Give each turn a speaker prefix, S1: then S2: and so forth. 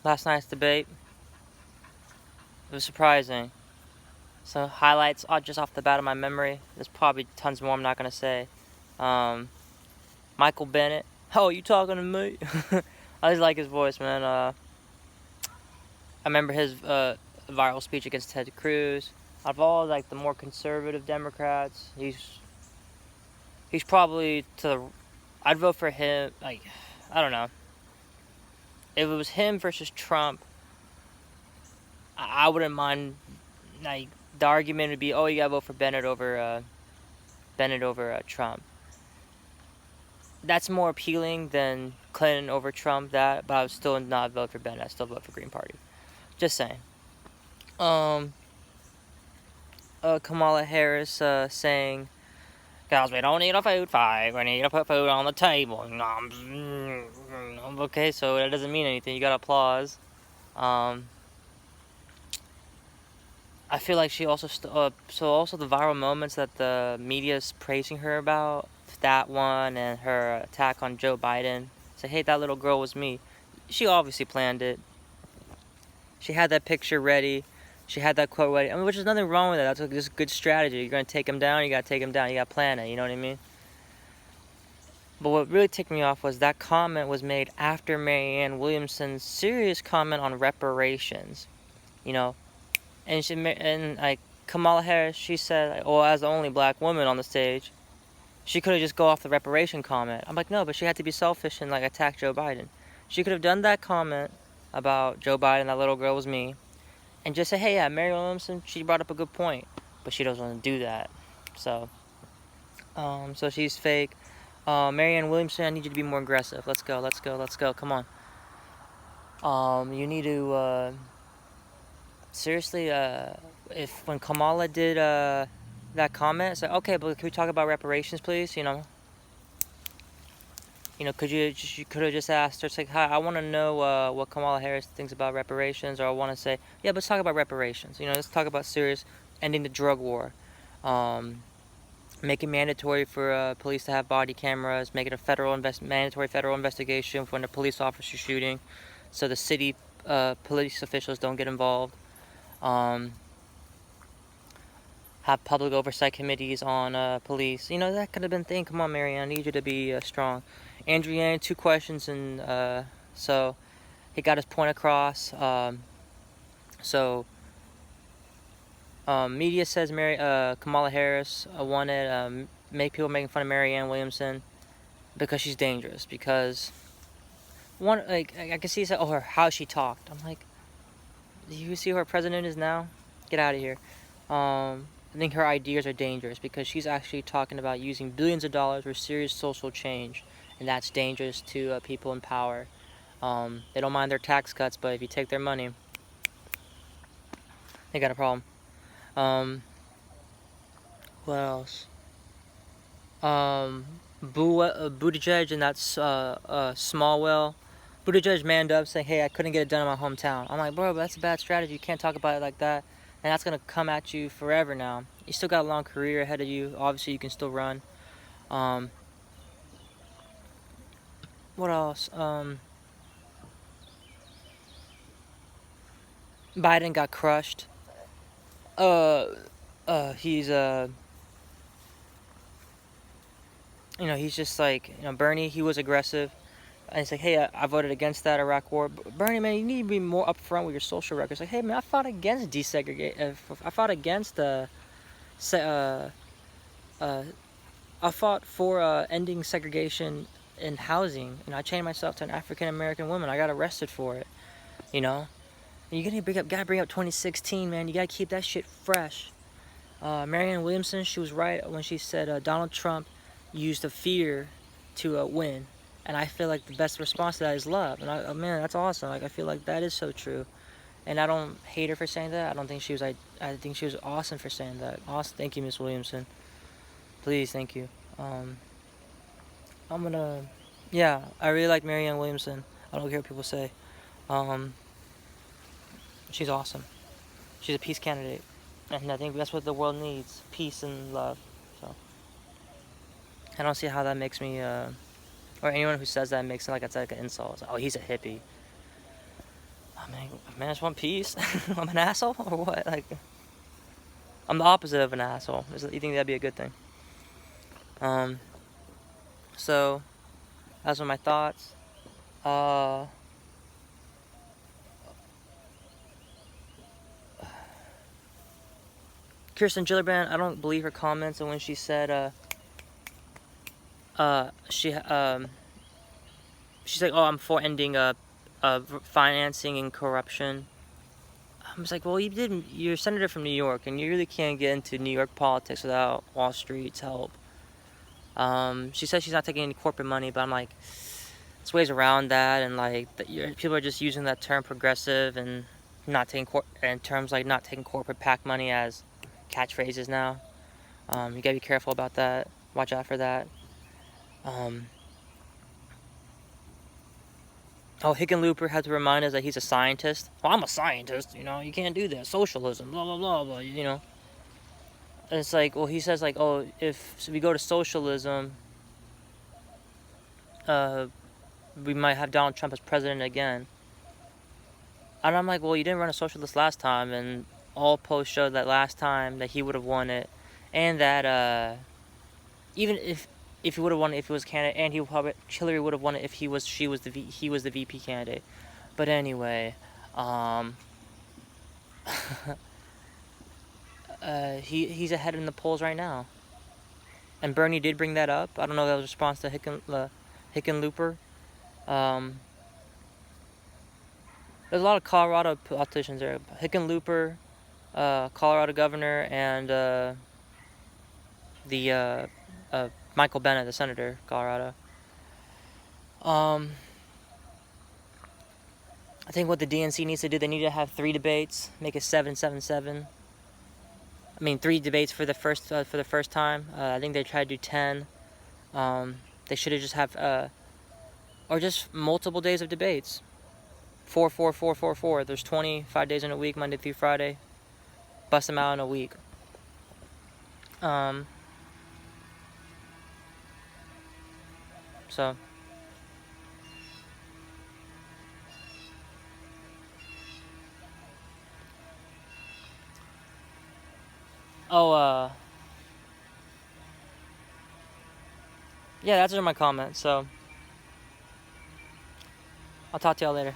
S1: last night's debate. It was surprising. So highlights just off the bat of my memory. There's probably tons more I'm not gonna say. Michael Bennett. Oh, you talking to me? I just like his voice, man. I remember his viral speech against Ted Cruz. Out of all like the more conservative Democrats, he's probably to the. I'd vote for him. Like, I don't know. If it was him versus Trump, I wouldn't mind. Like, the argument would be, oh, you gotta vote for Bennett over Trump. That's more appealing than Clinton over Trump. But I would still not vote for Bennett. I still vote for Green Party. Just saying. Kamala Harris saying, "Guys, we don't need a food fight. We need to put food on the table." Okay, so that doesn't mean anything. You got applause. I feel like she also so also the viral moments that the media is praising her about, that one and her attack on Joe Biden. Say, hey, that little girl was me. She obviously planned it. She had that picture ready. She had that quote ready. I mean, which is nothing wrong with that. That's just good strategy. You're gonna take him down. You gotta take him down. You gotta plan it. You know what I mean? But what really ticked me off was that comment was made after Marianne Williamson's serious comment on reparations. You know, and like Kamala Harris, she said, like, "Oh, as the only black woman on the stage, she could have just go off the reparation comment." I'm like, no, but she had to be selfish and like attack Joe Biden. She could have done that comment about Joe Biden, that little girl was me, and just say, hey, yeah, Mary Williamson, she brought up a good point, but she doesn't want to do that. So she's fake. Marianne Williamson, I need you to be more aggressive. Let's go, let's go, let's go. Come on. You need to seriously. If when Kamala did that comment, it's like, okay, but can we talk about reparations, please? Could you could have just asked her, it's like, hi, I want to know what Kamala Harris thinks about reparations, or I want to say, yeah, let's talk about reparations. Let's talk about serious ending the drug war, making mandatory for police to have body cameras, making a mandatory federal investigation when a police officer shooting, so the city police officials don't get involved. Have public oversight committees on police. That could have been thing. Come on, Marianne, I need you to be strong. Andrew Yang, 2 questions, and so he got his point across. Media says Kamala Harris wanted make people making fun of Marianne Williamson because she's dangerous. Because I can see how she talked. I'm like, do you see who our president is now? Get out of here. I think her ideas are dangerous because she's actually talking about using billions of dollars for serious social change, and that's dangerous to people in power. They don't mind their tax cuts, but if you take their money, they got a problem. What else? Buttigieg and that's Smallwell. Buttigieg manned up saying, hey, I couldn't get it done in my hometown. I'm like, bro, that's a bad strategy. You can't talk about it like that. And that's going to come at you forever now. You still got a long career ahead of you. Obviously, you can still run. What else? Biden got crushed. He's he's just like, Bernie, he was aggressive. And it's like, hey, I voted against that Iraq war. Bernie, man, you need to be more upfront with your social records. Like, hey, man, I fought against desegregate. I fought against I fought for ending segregation in housing. I chained myself to an African American woman. I got arrested for it. You gotta bring up 2016, man. You gotta keep that shit fresh. Marianne Williamson, she was right when she said Donald Trump used the fear to win. And I feel like the best response to that is love. And man, that's awesome. Like, I feel like that is so true. And I don't hate her for saying that. I think she was awesome for saying that. Awesome. Thank you, Miss Williamson. Please, thank you. Yeah, I really like Marianne Williamson. I don't care what people say. She's awesome. She's a peace candidate. And I think that's what the world needs. Peace and love. So I don't see how that makes me or anyone who says that makes it like it's like an insult. It's like, oh, he's a hippie. I just want peace. I'm an asshole or what? Like, I'm the opposite of an asshole. You think that'd be a good thing? So those are my thoughts. Kirsten Gillibrand, I don't believe her comments, and when she said, she's like, oh, I'm for ending financing and corruption. I was like, well, you're a senator from New York, and you really can't get into New York politics without Wall Street's help. She says she's not taking any corporate money, but I'm like, there's ways around that, and like, people are just using that term progressive and not taking terms like not taking corporate PAC money as catchphrases now. You gotta be careful about that. Watch out for that. Oh, Hickenlooper had to remind us that he's a scientist. Well, I'm a scientist, you can't do that. Socialism, blah, blah, blah, blah, And it's like, well, he says, like, oh, if we go to socialism, we might have Donald Trump as president again. And I'm like, well, you didn't run a socialist last time, and all polls showed that last time that he would have won it, and that, even if he would have won it if he was candidate, and Hillary would have won it if he was the VP candidate. But anyway, he's ahead in the polls right now. And Bernie did bring that up. I don't know if that was a response to Hickenlooper. There's a lot of Colorado politicians there. Hickenlooper, Colorado governor, and the Michael Bennet, the senator, Colorado. I think what the DNC needs to do, they need to have 3 debates, make it 7-7-7. I mean, 3 debates for the first time. I think they tried to do 10. They should have just have or just multiple days of debates. 4, 4, 4, 4, 4. There's 25 days in a week, Monday through Friday. Bust them out in a week. So. Oh, yeah, that's my comment, so I'll talk to y'all later.